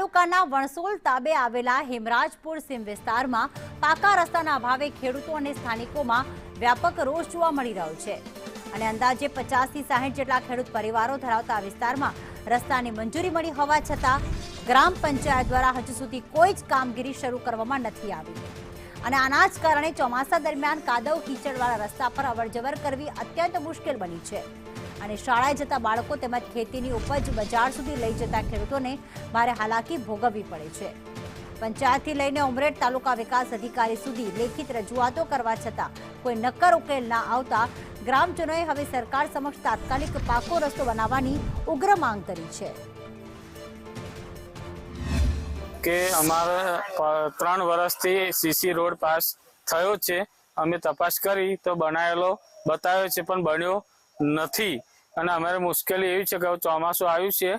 તાલુકાના વણસોલ તાબે આવેલા હેમરાજપુર સીમ વિસ્તારમાં પાકા રસ્તાના અભાવે ખેડૂતો અને સ્થાનિકોમાં વ્યાપક રોષ જોવા મળી રહ્યો છે અને અંદાજે 50 થી 60 જેટલા ખેડૂત પરિવારો ધરાવતા વિસ્તારમાં રસ્તાની મંજૂરી મળી હોવા છતાં ગ્રામ પંચાયત દ્વારા હજુ સુધી કોઈ જ કામગીરી શરૂ કરવામાં નથી આવી અને આના જ કારણે ચોમાસા દરમિયાન કાદવ કીચડવાળા રસ્તા પર અવરજવર કરવી અત્યંત મુશ્કેલ બની છે અને શાળાએ જતા બાળકો તેમજ ખેતીની ઉપજ બજાર સુધી લઈ જતા ખેડૂતોને ભારે હાલાકી ભોગવવી પડે છે। પંચાયતથી લઈને ઉમરેઠ તાલુકા વિકાસ અધિકારી સુધી લેખિત રજૂઆતો કરવા છતાં કોઈ નક્કર ઉકેલ ના આવતા ગ્રામજનોએ હવે સરકાર સમક્ષ તાત્કાલિક પાકો રસ્તો બનાવવાની ઉગ્ર માંગ કરી છે કે અમારે 3 વર્ષથી સીસી રોડ પાસ થયો છે। અમે તપાસ કરી તો બનાવેલો બતાવ્યો છે પણ બન્યો નથી અને અમારે મુશ્કેલી એવી છે કે ચોમાસું આવ્યું છે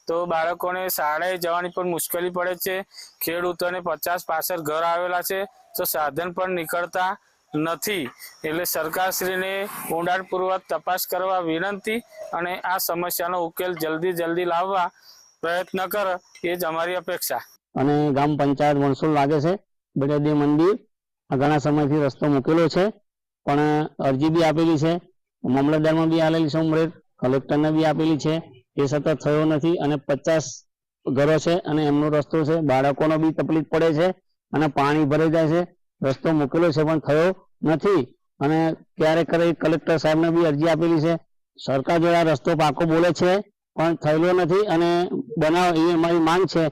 તો બાળકોને શાળાએ જવાની પણ મુશ્કેલી પડે છે। ખેડૂતોને 50 પાછળ ઘર આવેલા છે તો સાધન પણ નીકળતા નથી એટલે સરકારશ્રીને ઊંડાણપૂર્વક તપાસ કરવા વિનંતી અને આ સમસ્યાનો ઉકેલ જલ્દી લાવવા પ્રયત્ન કરે એ જ અમારી અપેક્ષા। અને ગ્રામ પંચાયત વણસોલ લાગે છે બળદેવ મંદિર ઘણા સમયથી રસ્તો મૂકેલો છે પણ અરજી બી આપેલી છે મામલતદારમાં બી આલેલી છે ઉમરેઠ કલેક્ટરને બી આપેલી છે એ સતત થયો નથી અને 50 ઘરો છે અને એમનો રસ્તો છે બાળકોનો બી તકલીફ પડે છે અને પાણી ભરાઈ જાય છે રસ્તો મૂકેલો છે પણ થયો નથી અને ક્યારેક કલેક્ટર સાહેબને બી અરજી આપેલી છે સરકાર જોડે રસ્તો પાકો બોલે છે પણ થયેલો નથી અને બનાવ એ અમારી માંગ છે